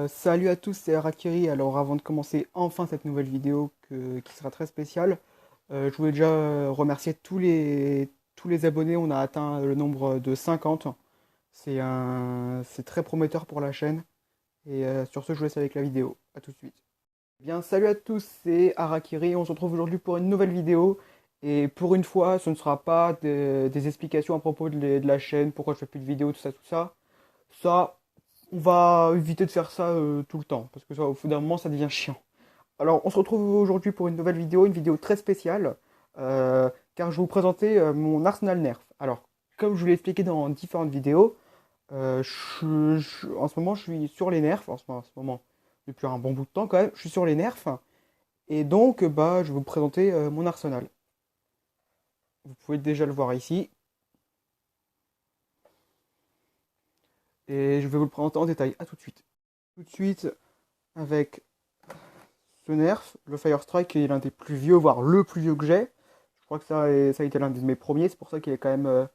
Salut à tous, c'est Harakiri. Alors avant de commencer enfin cette nouvelle vidéo qui sera très spéciale, je voulais déjà remercier tous les abonnés. On a atteint le nombre de 50. C'est très prometteur pour la chaîne. Et sur ce, je vous laisse avec la vidéo. A tout de suite. Bien, salut à tous, c'est Harakiri. On se retrouve aujourd'hui pour une nouvelle vidéo. Et pour une fois, ce ne sera pas des explications à propos de la chaîne, pourquoi je fais plus de vidéos, tout ça, tout ça. Ça, on va éviter de faire ça tout le temps, parce que ça, au bout d'un moment, ça devient chiant. Alors, on se retrouve aujourd'hui pour une nouvelle vidéo, une vidéo très spéciale, car je vais vous présenter mon arsenal Nerf. Alors, comme je vous l'ai expliqué dans différentes vidéos, en ce moment, je suis sur les nerfs, en ce moment, depuis un bon bout de temps quand même, je suis sur les nerfs, et donc, bah, je vais vous présenter mon arsenal. Vous pouvez déjà le voir ici, et je vais vous le présenter en détail. À tout de suite. Tout de suite, avec ce nerf, le Fire Strike, qui est l'un des plus vieux, voire le plus vieux que j'ai. Je crois que ça a été l'un de mes premiers, c'est pour ça qu'il est quand même.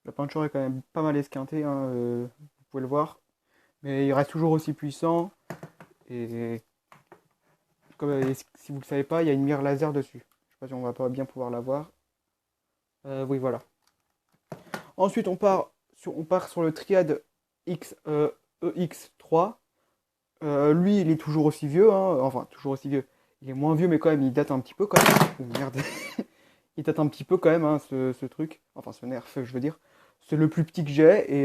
La peinture est quand même pas mal esquintée, hein, vous pouvez le voir. Mais il reste toujours aussi puissant. Et si vous ne le savez pas, il y a une mire laser dessus. Je sais pas si on va pas bien pouvoir la voir. Oui, voilà. Ensuite, on part sur le Triad EX3. Lui, il est toujours aussi vieux, hein. Enfin, toujours aussi vieux. Il est moins vieux, mais quand même, il date un petit peu quand même. Oh merde. Il date un petit peu quand même, hein, ce truc. Enfin, ce nerf, je veux dire. C'est le plus petit que j'ai,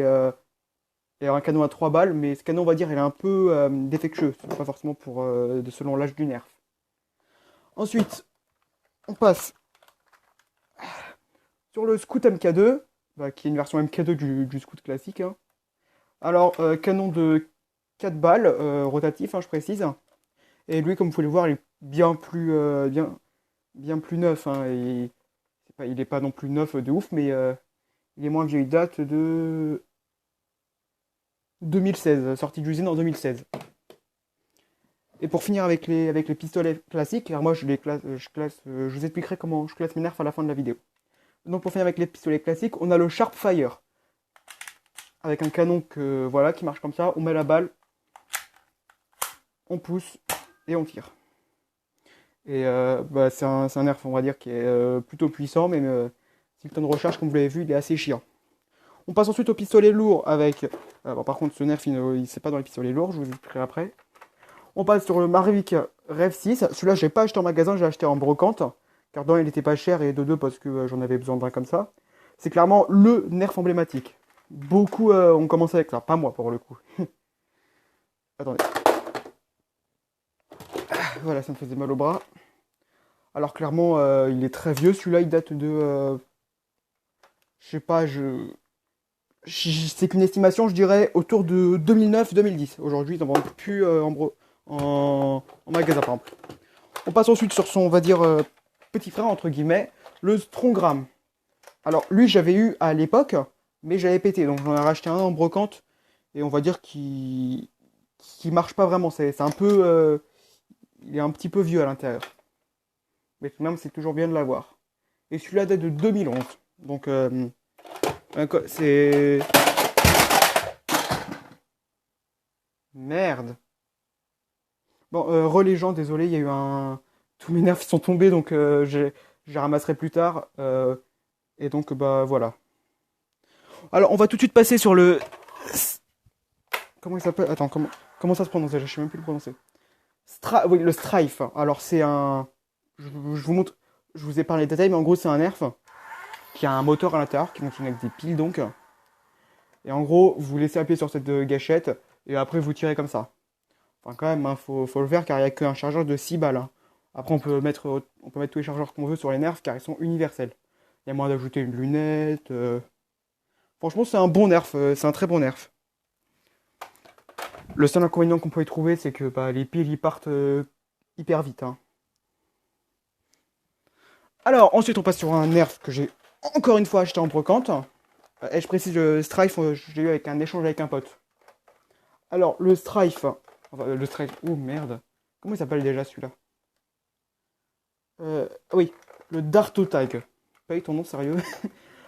et un canon à 3 balles, mais ce canon, on va dire, il est un peu défectueux. C'est pas forcément selon l'âge du nerf. Ensuite, on passe sur le Scout MK2, bah, qui est une version MK2 du Scout classique, hein. Alors, canon de 4 balles, rotatif, hein, je précise. Et lui, comme vous pouvez le voir, il est bien plus neuf, hein. Il est pas non plus neuf de ouf, mais il est moins vieux. Il date de 2016, sortie d'usine en 2016. Et pour finir avec les pistolets classiques, car moi je vous expliquerai comment je classe mes nerfs à la fin de la vidéo. Donc pour finir avec les pistolets classiques, on a le Sharp Fire. Avec un canon voilà, qui marche comme ça, on met la balle, on pousse et on tire. Et bah, c'est un nerf, on va dire, qui est plutôt puissant, mais si le temps de recharge, comme vous l'avez vu, il est assez chiant. On passe ensuite au pistolet lourd avec... bon, par contre, ce nerf, c'est pas dans les pistolets lourds, je vous expliquerai après. On passe sur le Mavic Rev 6. Celui-là, je l'ai pas acheté en magasin, j'ai acheté en brocante. Car d'un, il était pas cher, et de deux, parce que j'en avais besoin d'un comme ça. C'est clairement le nerf emblématique. Beaucoup ont commencé avec ça, pas moi pour le coup. Attendez. Voilà, ça me faisait mal au bras. Alors clairement, il est très vieux. Celui-là, il date de... je sais pas, c'est qu'une estimation, je dirais, autour de 2009-2010. Aujourd'hui, ils n'en vendent plus en magasin, par exemple. On passe ensuite sur son, on va dire, petit frère, entre guillemets, le Strongram. Alors, lui, j'avais eu à l'époque, mais j'avais pété. Donc, j'en ai racheté un en brocante. Et on va dire qu'il marche pas vraiment. C'est un peu... il est un petit peu vieux à l'intérieur. Mais tout de même, c'est toujours bien de l'avoir. Et celui-là date de 2011. Donc, c'est... Merde. Bon, relais gens, désolé, il y a eu un... Tous mes nerfs sont tombés, donc je les ramasserai plus tard. Et donc, bah, voilà. Alors, on va tout de suite passer sur le... Comment il s'appelle? Attends, comment ça se prononce déjà? Je sais même plus le prononcer. Oui, le Strife. Alors, c'est un... Je vous montre... Je vous ai parlé des détails, mais en gros, c'est un nerf qui a un moteur à l'intérieur, qui fonctionne avec des piles, donc. Et en gros, vous laissez appuyer sur cette gâchette, et après, vous tirez comme ça. Enfin, quand même, hein, faut le faire, car il n'y a qu'un chargeur de 6 balles, hein. Après, on peut mettre tous les chargeurs qu'on veut sur les nerfs, car ils sont universels. Il y a moyen d'ajouter une lunette. Franchement, c'est un bon nerf, c'est un très bon nerf. Le seul inconvénient qu'on peut y trouver, c'est que bah, les piles, ils partent hyper vite, hein. Alors, ensuite, on passe sur un nerf que j'ai encore une fois acheté en brocante. Et je précise, le Strife, je l'ai eu avec un échange avec un pote. Alors, le Strife... Enfin, le Strife... Oh, merde. Comment il s'appelle déjà, celui-là? Oui, le Darto Tag. Paye ton nom, sérieux.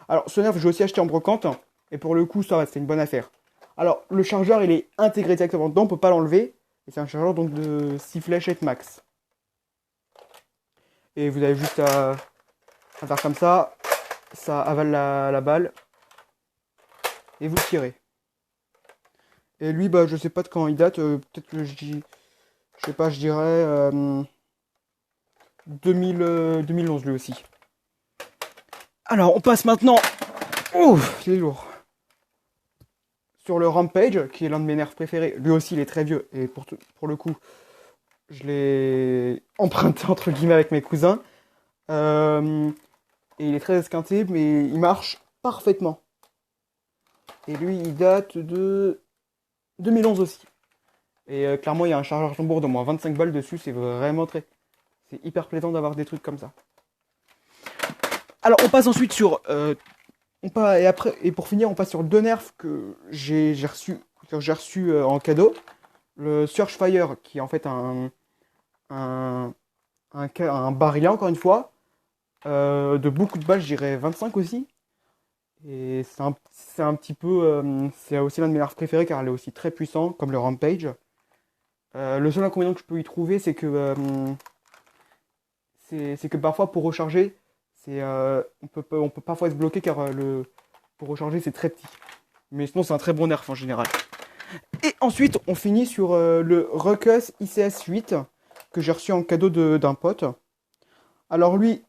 Alors, ce nerf, je l'ai aussi acheté en brocante. Et pour le coup, ça va, c'est une bonne affaire. Alors, le chargeur, il est intégré directement dedans, on peut pas l'enlever. Et c'est un chargeur donc de 6 fléchettes max. Et vous avez juste à faire comme ça avale la balle, et vous tirez. Et lui, bah, je sais pas de quand il date, peut-être que je sais pas, je dirais 2011 lui aussi. Alors, on passe maintenant, ouf, c'est lourd, sur le Rampage, qui est l'un de mes nerfs préférés. Lui aussi, il est très vieux, et pour le coup, je l'ai emprunté entre guillemets avec mes cousins. Et il est très esquinté, mais il marche parfaitement. Et lui, il date de 2011 aussi. Et clairement, il y a un chargeur Archambault d'au moins 25 balles dessus, c'est vraiment très... C'est hyper plaisant d'avoir des trucs comme ça. Alors, on passe ensuite sur... et pour finir, on passe sur deux nerfs que j'ai reçu en cadeau. Le Surgefire, qui est en fait un, un barillet, encore une fois, de beaucoup de balles, je dirais 25 aussi. Et c'est un petit peu... c'est aussi l'un de mes nerfs préférés, car elle est aussi très puissant, comme le Rampage. Le seul inconvénient que je peux y trouver, c'est que parfois pour recharger, on peut parfois se bloquer car pour recharger c'est très petit. Mais sinon c'est un très bon nerf en général. Et ensuite on finit sur le Ruckus ICS 8 que j'ai reçu en cadeau d'un pote. Alors lui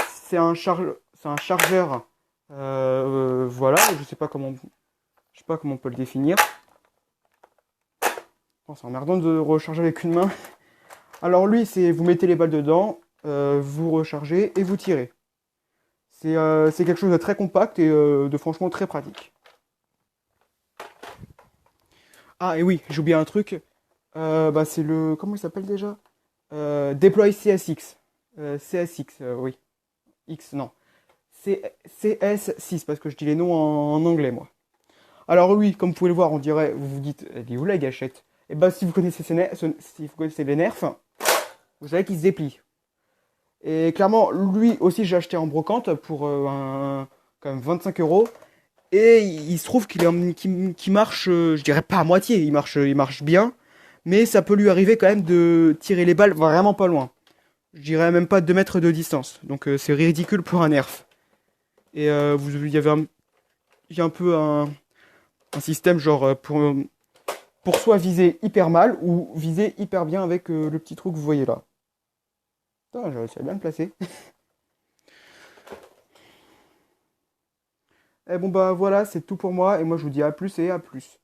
c'est un chargeur, voilà, je sais pas comment on peut le définir. Oh, c'est emmerdant de recharger avec une main. Alors lui, c'est vous mettez les balles dedans, vous rechargez et vous tirez. C'est quelque chose de très compact et de franchement très pratique. Ah et oui, j'ai oublié un truc. Bah, c'est le... Comment il s'appelle déjà Deploy CSX. CSX, oui. X, non. CS6, parce que je dis les noms en anglais, moi. Alors oui, comme vous pouvez le voir, on dirait... Vous vous dites, elle est où la gâchette? Et bah si vous connaissez si vous connaissez les nerfs, vous savez qu'ils se déplient. Et clairement, lui aussi, j'ai acheté en brocante pour quand même 25 euros. Et il se trouve qu'il marche, je dirais pas à moitié, il marche bien. Mais ça peut lui arriver quand même de tirer les balles vraiment pas loin. Je dirais même pas 2 mètres de distance. Donc c'est ridicule pour un nerf. Et il y a un peu un système genre pour soit viser hyper mal ou viser hyper bien avec le petit trou que vous voyez là. Putain, j'ai réussi à bien le placer. Et bon bah voilà, c'est tout pour moi et moi je vous dis à plus et à plus.